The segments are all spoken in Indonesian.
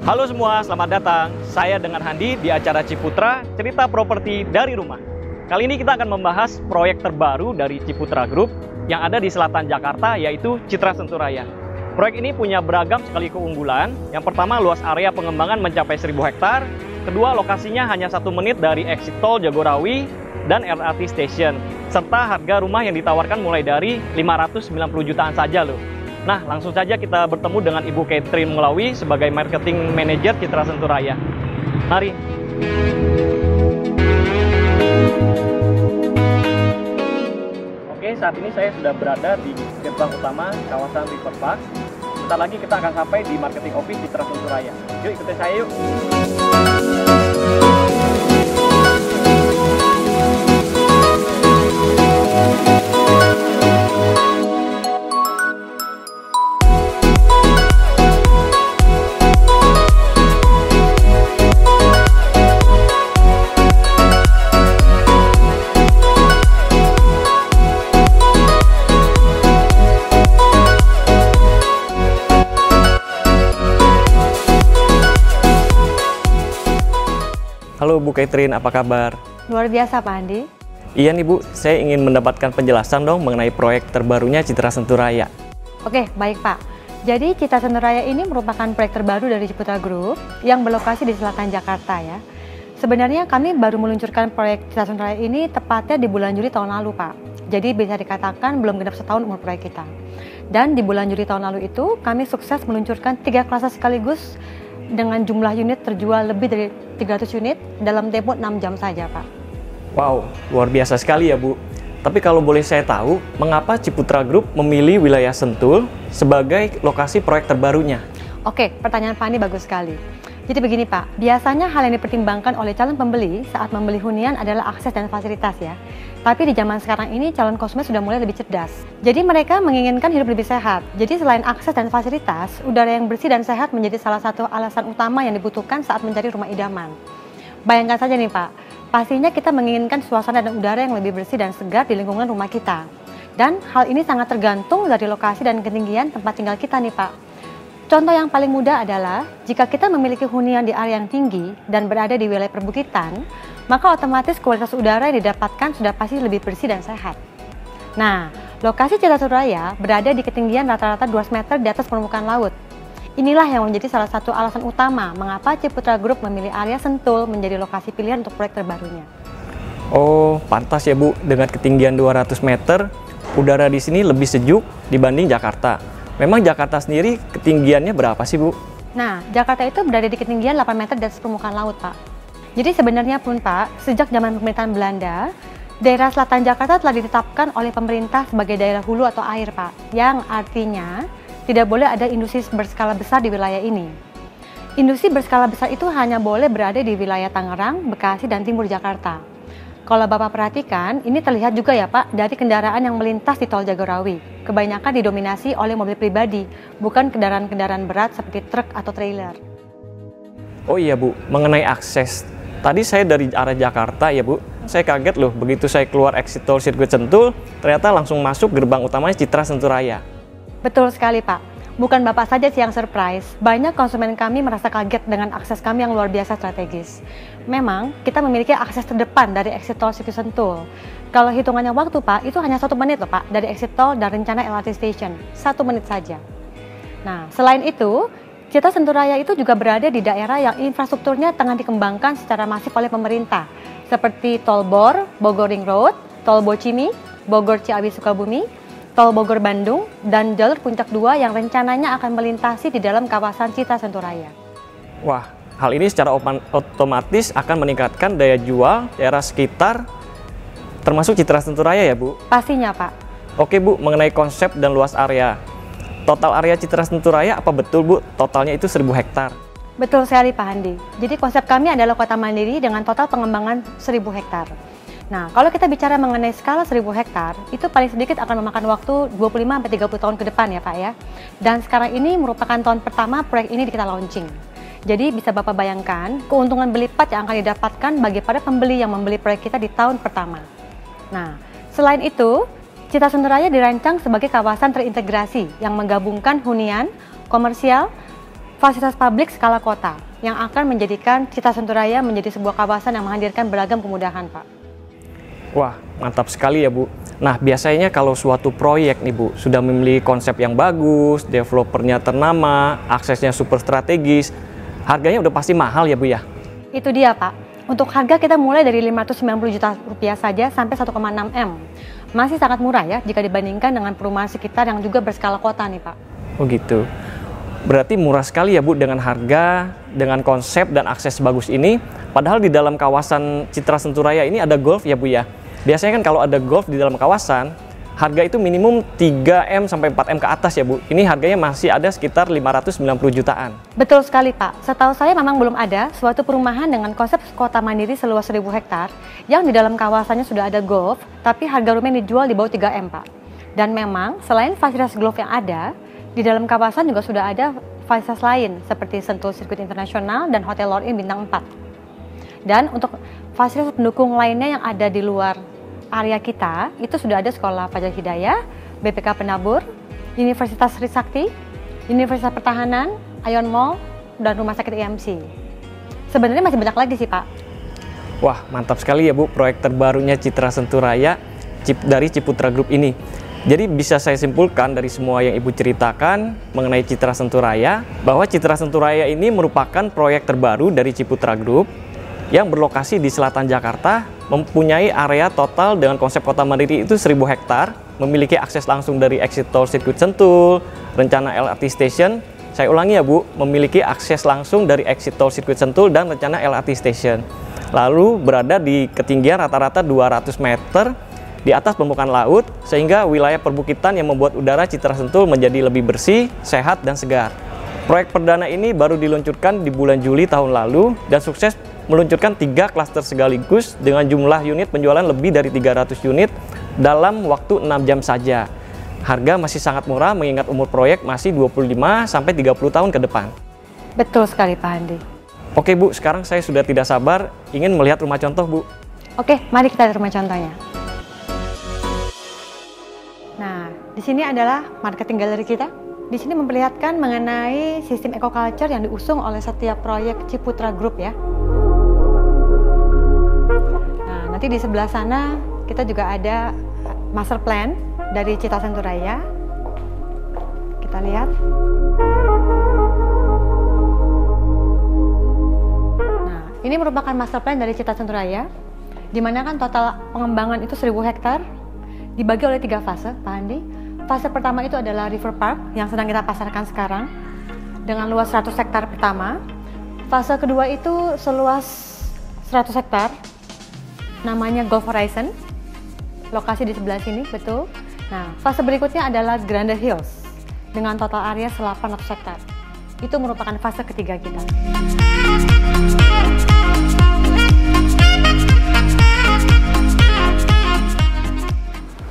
Halo semua, selamat datang. Saya dengan Handi di acara Ciputra, cerita properti dari rumah. Kali ini kita akan membahas proyek terbaru dari Ciputra Group yang ada di selatan Jakarta, yaitu Citra Senturaya. Proyek ini punya beragam sekali keunggulan. Yang pertama, luas area pengembangan mencapai 1.000 hektar. Kedua, lokasinya hanya 1 menit dari exit tol Jagorawi dan LRT Station. Serta harga rumah yang ditawarkan mulai dari 590 jutaan saja loh. Nah, langsung saja kita bertemu dengan Ibu Catherine Mulawi sebagai Marketing Manager Citra Senturaya. Mari. Oke, saat ini saya sudah berada di gerbang utama kawasan River Park. Sebentar lagi kita akan sampai di Marketing Office Citra Senturaya. Yuk, ikuti saya yuk. Halo Bu Catherine, apa kabar? Luar biasa Pak Andi. Iya nih Bu, saya ingin mendapatkan penjelasan dong mengenai proyek terbarunya Citra Senturaya. Oke, baik Pak. Jadi Citra Senturaya ini merupakan proyek terbaru dari Ciputra Group yang berlokasi di selatan Jakarta ya. Sebenarnya kami baru meluncurkan proyek Citra Senturaya ini tepatnya di bulan Juli tahun lalu Pak. Jadi bisa dikatakan belum genap setahun umur proyek kita. Dan di bulan Juli tahun lalu itu kami sukses meluncurkan 3 klase sekaligus dengan jumlah unit terjual lebih dari 300 unit dalam tempo 6 jam saja, Pak. Wow, luar biasa sekali ya, Bu. Tapi kalau boleh saya tahu, mengapa Ciputra Group memilih wilayah Sentul sebagai lokasi proyek terbarunya? Oke, pertanyaan Pak Andi bagus sekali. Jadi begini Pak, biasanya hal yang dipertimbangkan oleh calon pembeli saat membeli hunian adalah akses dan fasilitas ya. Tapi di zaman sekarang ini calon konsumen sudah mulai lebih cerdas. Jadi mereka menginginkan hidup lebih sehat. Jadi selain akses dan fasilitas, udara yang bersih dan sehat menjadi salah satu alasan utama yang dibutuhkan saat mencari rumah idaman. Bayangkan saja nih Pak, pastinya kita menginginkan suasana dan udara yang lebih bersih dan segar di lingkungan rumah kita. Dan hal ini sangat tergantung dari lokasi dan ketinggian tempat tinggal kita nih Pak. Contoh yang paling mudah adalah, jika kita memiliki hunian di area yang tinggi dan berada di wilayah perbukitan, maka otomatis kualitas udara yang didapatkan sudah pasti lebih bersih dan sehat. Nah, lokasi Citra Senturaya berada di ketinggian rata-rata 200 meter di atas permukaan laut. Inilah yang menjadi salah satu alasan utama mengapa Ciputra Group memilih area Sentul menjadi lokasi pilihan untuk proyek terbarunya. Oh, pantas ya Bu, dengan ketinggian 200 meter, udara di sini lebih sejuk dibanding Jakarta. Memang Jakarta sendiri ketinggiannya berapa sih Bu? Nah, Jakarta itu berada di ketinggian 8 meter di atas permukaan laut Pak. Jadi sebenarnya pun Pak, sejak zaman pemerintahan Belanda, daerah selatan Jakarta telah ditetapkan oleh pemerintah sebagai daerah hulu atau air Pak. Yang artinya tidak boleh ada industri berskala besar di wilayah ini. Industri berskala besar itu hanya boleh berada di wilayah Tangerang, Bekasi, dan timur Jakarta. Kalau Bapak perhatikan, ini terlihat juga ya Pak dari kendaraan yang melintas di tol Jagorawi. Kebanyakan didominasi oleh mobil pribadi, bukan kendaraan-kendaraan berat seperti truk atau trailer. Oh iya Bu, mengenai akses. Tadi saya dari arah Jakarta ya Bu, saya kaget loh begitu saya keluar exit tol sirkuit Sentul, ternyata langsung masuk gerbang utamanya Citra Senturaya. Betul sekali Pak. Bukan Bapak saja sih yang surprise, banyak konsumen kami merasa kaget dengan akses kami yang luar biasa strategis. Memang, kita memiliki akses terdepan dari exit tol sirkuit Sentul. Kalau hitungannya waktu Pak, itu hanya 1 menit loh Pak, dari exit tol dan rencana LRT Station. 1 menit saja. Nah, selain itu, Citra Senturaya itu juga berada di daerah yang infrastrukturnya tengah dikembangkan secara masif oleh pemerintah, seperti Tol Bor, Bogor Ring Road, Tol Bocimi, Bogor Ciawi Sukabumi, Tol Bogor Bandung, dan jalur Puncak 2 yang rencananya akan melintasi di dalam kawasan Citra Senturaya. Wah, hal ini secara otomatis akan meningkatkan daya jual daerah sekitar, termasuk Citra Senturaya ya Bu? Pastinya Pak. Oke Bu, mengenai konsep dan luas area. Total area Citra Senturaya apa betul Bu? Totalnya itu 1.000 hektar. Betul sekali Pak Handi. Jadi konsep kami adalah kota mandiri dengan total pengembangan 1.000 hektar. Nah, kalau kita bicara mengenai skala 1.000 hektar, itu paling sedikit akan memakan waktu 25-30 tahun ke depan ya Pak ya. Dan sekarang ini merupakan tahun pertama proyek ini kita launching. Jadi bisa Bapak bayangkan keuntungan berlipat yang akan didapatkan bagi para pembeli yang membeli proyek kita di tahun pertama. Nah, selain itu, Citra Senturaya dirancang sebagai kawasan terintegrasi yang menggabungkan hunian, komersial, fasilitas publik skala kota yang akan menjadikan Citra Senturaya menjadi sebuah kawasan yang menghadirkan beragam kemudahan, Pak. Wah, mantap sekali ya Bu. Nah, biasanya kalau suatu proyek nih Bu, sudah memiliki konsep yang bagus, developernya ternama, aksesnya super strategis, harganya udah pasti mahal ya Bu ya? Itu dia, Pak. Untuk harga kita mulai dari 590 juta rupiah saja sampai 1,6 M. Masih sangat murah ya jika dibandingkan dengan perumahan sekitar yang juga berskala kota nih, Pak. Oh gitu. Berarti murah sekali ya Bu dengan harga, dengan konsep dan akses bagus ini. Padahal di dalam kawasan Citra Senturaya ini ada golf ya Bu ya. Biasanya kan kalau ada golf di dalam kawasan, harga itu minimum 3M sampai 4M ke atas ya Bu. Ini harganya masih ada sekitar 590 jutaan. Betul sekali Pak. Setahu saya memang belum ada suatu perumahan dengan konsep kota mandiri seluas 1000 hektar yang di dalam kawasannya sudah ada golf, tapi harga rumah yang dijual di bawah 3M Pak. Dan memang selain fasilitas golf yang ada, di dalam kawasan juga sudah ada fasilitas lain seperti Sentul Sirkuit Internasional dan Hotel Lord Inn Bintang 4. Dan untuk fasilitas pendukung lainnya yang ada di luar area kita, itu sudah ada Sekolah Fajar Hidayah, BPK Penabur, Universitas Trisakti, Universitas Pertahanan, Ion Mall, dan Rumah Sakit IMC. Sebenarnya masih banyak lagi sih Pak. Wah, mantap sekali ya Bu proyek terbarunya Citra Senturaya dari Ciputra Group ini. Jadi bisa saya simpulkan dari semua yang Ibu ceritakan mengenai Citra Senturaya, bahwa Citra Senturaya ini merupakan proyek terbaru dari Ciputra Group yang berlokasi di selatan Jakarta, mempunyai area total dengan konsep kota mandiri itu 1000 hektar, memiliki akses langsung dari exit tol Sirkuit Sentul, rencana LRT Station. Saya ulangi ya Bu, memiliki akses langsung dari exit tol Sirkuit Sentul dan rencana LRT Station. Lalu berada di ketinggian rata-rata 200 meter di atas permukaan laut, sehingga wilayah perbukitan yang membuat udara Citra Sentul menjadi lebih bersih, sehat, dan segar. Proyek perdana ini baru diluncurkan di bulan Juli tahun lalu dan sukses meluncurkan 3 klaster sekaligus dengan jumlah unit penjualan lebih dari 300 unit dalam waktu 6 jam saja. Harga masih sangat murah mengingat umur proyek masih 25-30 tahun ke depan. Betul sekali Pak Andi. Oke Bu, sekarang saya sudah tidak sabar ingin melihat rumah contoh Bu. Oke, mari kita lihat rumah contohnya. Nah, di sini adalah marketing gallery kita. Di sini memperlihatkan mengenai sistem eco-culture yang diusung oleh setiap proyek Ciputra Group ya. Nah, nanti di sebelah sana kita juga ada master plan dari Citra Senturaya. Kita lihat. Nah, ini merupakan master plan dari Citra Senturaya, di mana kan total pengembangan itu 1000 hektar, dibagi oleh 3 fase, Pak Andi. Fase pertama itu adalah River Park yang sedang kita pasarkan sekarang dengan luas 100 hektar pertama. Fase kedua itu seluas 100 hektar, namanya Golf Horizon, lokasi di sebelah sini, betul. Nah, fase berikutnya adalah Grande Hills dengan total area 800 hektar. Itu merupakan fase ketiga kita.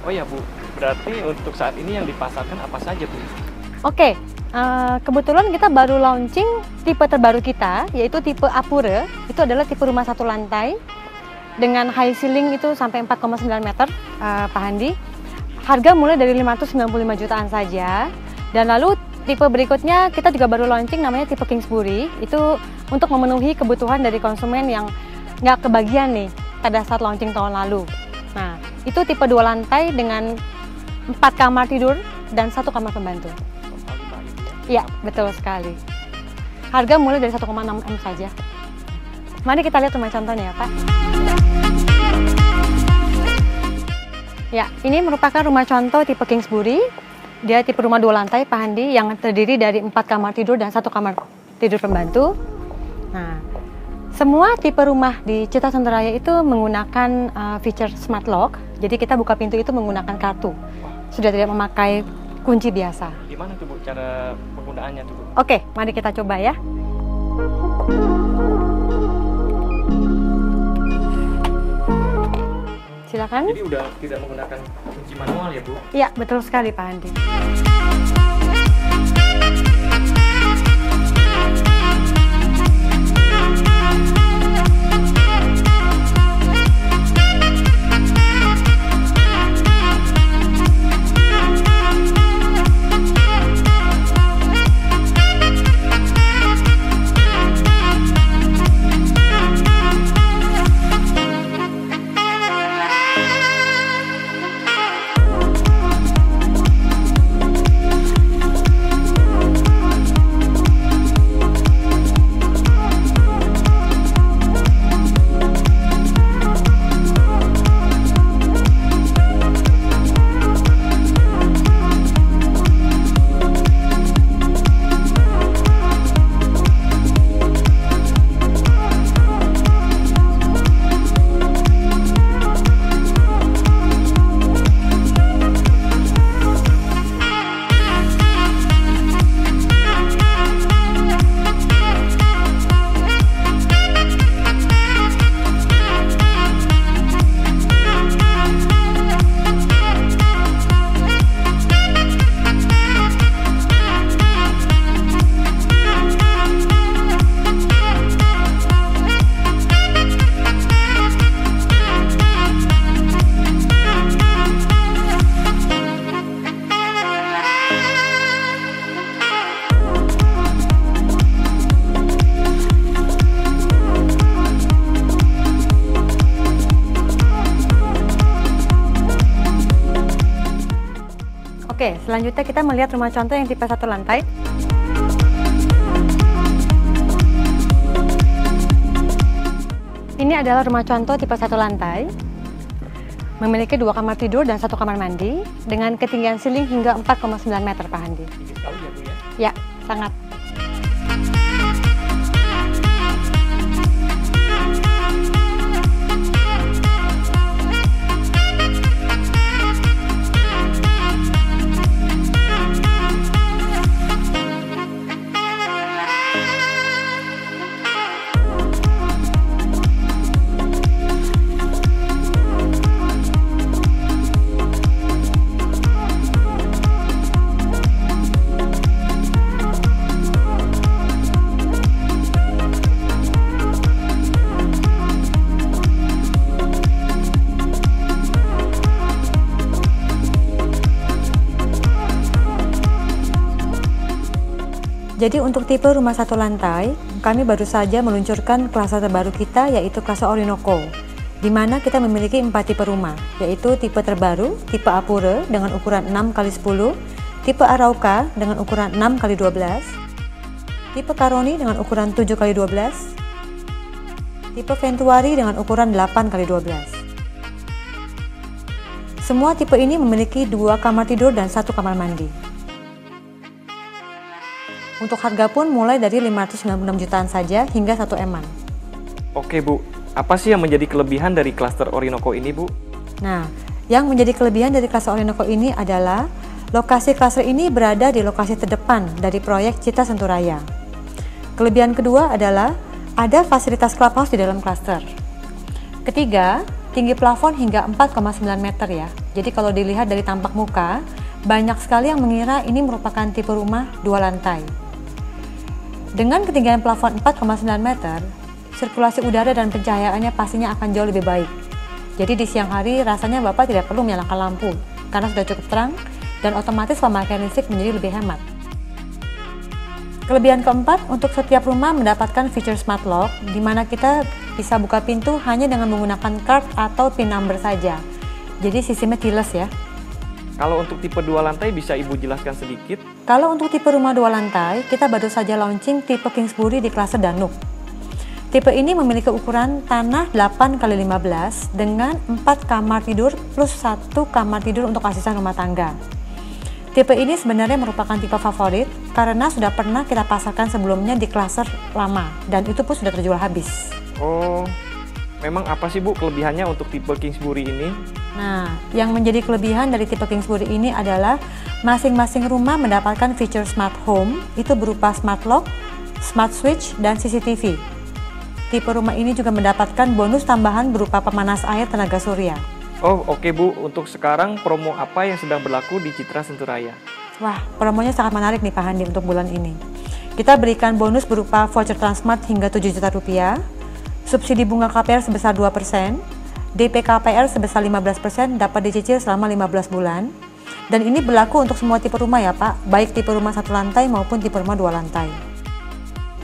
Oh ya Bu, berarti untuk saat ini yang dipasarkan apa saja Bu? Oke, kebetulan kita baru launching tipe terbaru kita, yaitu tipe Apure. Itu adalah tipe rumah satu lantai dengan high ceiling itu sampai 4,9 meter, Pak Handi. Harga mulai dari 595 jutaan saja. Dan lalu tipe berikutnya kita juga baru launching namanya tipe Kingsbury. Itu untuk memenuhi kebutuhan dari konsumen yang nggak kebagian nih pada saat launching tahun lalu. Nah, itu tipe 2 lantai dengan 4 kamar tidur dan 1 kamar pembantu. Iya, betul sekali. Harga mulai dari 1,6 M saja. Mari kita lihat rumah contohnya ya Pak. Ya, ini merupakan rumah contoh tipe Kingsbury. Dia tipe rumah 2 lantai Pak Handi yang terdiri dari 4 kamar tidur dan 1 kamar tidur pembantu. Nah, semua tipe rumah di Citra Senturaya itu menggunakan feature smart lock. Jadi kita buka pintu itu menggunakan kartu. Sudah tidak memakai kunci biasa. Gimana tuh Bu cara penggunaannya tuh Bu? Oke, mari kita coba ya. Silakan. Jadi udah tidak menggunakan kunci manual ya Bu? Iya, betul sekali Pak Andi. Oke, selanjutnya kita melihat rumah contoh yang tipe 1 lantai. Ini adalah rumah contoh tipe 1 lantai. Memiliki 2 kamar tidur dan 1 kamar mandi dengan ketinggian ceiling hingga 4,9 meter, Pak Handi. Tinggi sekali ya, Bu ya? Ya, sangat. Jadi untuk tipe rumah 1 lantai, kami baru saja meluncurkan klase terbaru kita, yaitu klase Orinoco, di mana kita memiliki 4 tipe rumah, yaitu tipe terbaru, tipe Apure dengan ukuran 6x10, tipe Arauca dengan ukuran 6x12, tipe Caroni dengan ukuran 7x12, tipe Ventuari dengan ukuran 8x12. Semua tipe ini memiliki 2 kamar tidur dan 1 kamar mandi. Untuk harga pun mulai dari 596 jutaan saja hingga 1 M-an. Oke, Bu. Apa sih yang menjadi kelebihan dari klaster Orinoco ini, Bu? Nah, yang menjadi kelebihan dari klaster Orinoco ini adalah lokasi klaster ini berada di lokasi terdepan dari proyek Citra Senturaya. Kelebihan kedua adalah ada fasilitas clubhouse di dalam klaster. Ketiga, tinggi plafon hingga 4,9 meter ya. Jadi kalau dilihat dari tampak muka, banyak sekali yang mengira ini merupakan tipe rumah 2 lantai. Dengan ketinggian plafon 4,9 meter, sirkulasi udara dan pencahayaannya pastinya akan jauh lebih baik. Jadi di siang hari rasanya Bapak tidak perlu menyalakan lampu karena sudah cukup terang dan otomatis pemakaian listrik menjadi lebih hemat. Kelebihan keempat, untuk setiap rumah mendapatkan fitur smart lock, di mana kita bisa buka pintu hanya dengan menggunakan card atau PIN number saja. Jadi sistemnya keyless ya. Kalau untuk tipe 2 lantai bisa Ibu jelaskan sedikit? Kalau untuk tipe rumah 2 lantai, kita baru saja launching tipe Kingsbury di klase Danube. Tipe ini memiliki ukuran tanah 8x15 dengan 4 kamar tidur plus 1 kamar tidur untuk asisten rumah tangga. Tipe ini sebenarnya merupakan tipe favorit karena sudah pernah kita pasarkan sebelumnya di klaser lama dan itu pun sudah terjual habis. Oh, memang apa sih Bu kelebihannya untuk tipe Kingsbury ini? Nah, yang menjadi kelebihan dari tipe Kingsbury ini adalah masing-masing rumah mendapatkan fitur smart home, itu berupa smart lock, smart switch, dan CCTV. Tipe rumah ini juga mendapatkan bonus tambahan berupa pemanas air tenaga surya. Oh, oke Bu. Untuk sekarang promo apa yang sedang berlaku di Citra Senturaya? Wah, promonya sangat menarik nih Pak Handi untuk bulan ini. Kita berikan bonus berupa voucher Transmart hingga 7 juta rupiah, subsidi bunga KPR sebesar 2%, DP KPR sebesar 15% dapat dicicil selama 15 bulan. Dan ini berlaku untuk semua tipe rumah ya Pak, baik tipe rumah 1 lantai maupun tipe rumah 2 lantai.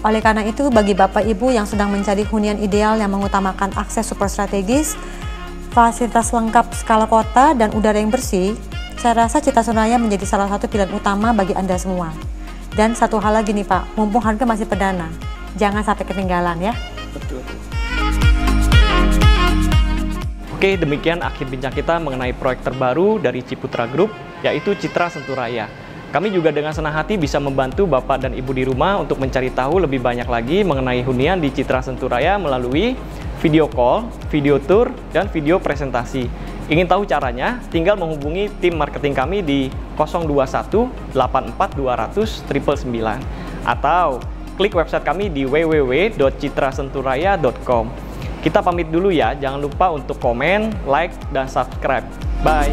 Oleh karena itu, bagi Bapak Ibu yang sedang mencari hunian ideal yang mengutamakan akses super strategis, fasilitas lengkap skala kota, dan udara yang bersih, saya rasa Citra Senturaya menjadi salah satu pilihan utama bagi Anda semua. Dan satu hal lagi nih Pak, mumpung harga masih perdana, jangan sampai ketinggalan ya. Betul. Oke, demikian akhir bincang kita mengenai proyek terbaru dari Ciputra Group, yaitu Citra Senturaya. Kami juga dengan senang hati bisa membantu Bapak dan Ibu di rumah untuk mencari tahu lebih banyak lagi mengenai hunian di Citra Senturaya melalui video call, video tour, dan video presentasi. Ingin tahu caranya? Tinggal menghubungi tim marketing kami di 021 84 200 999 atau klik website kami di www.citrasenturaya.com. Kita pamit dulu ya, jangan lupa untuk komen, like, dan subscribe. Bye!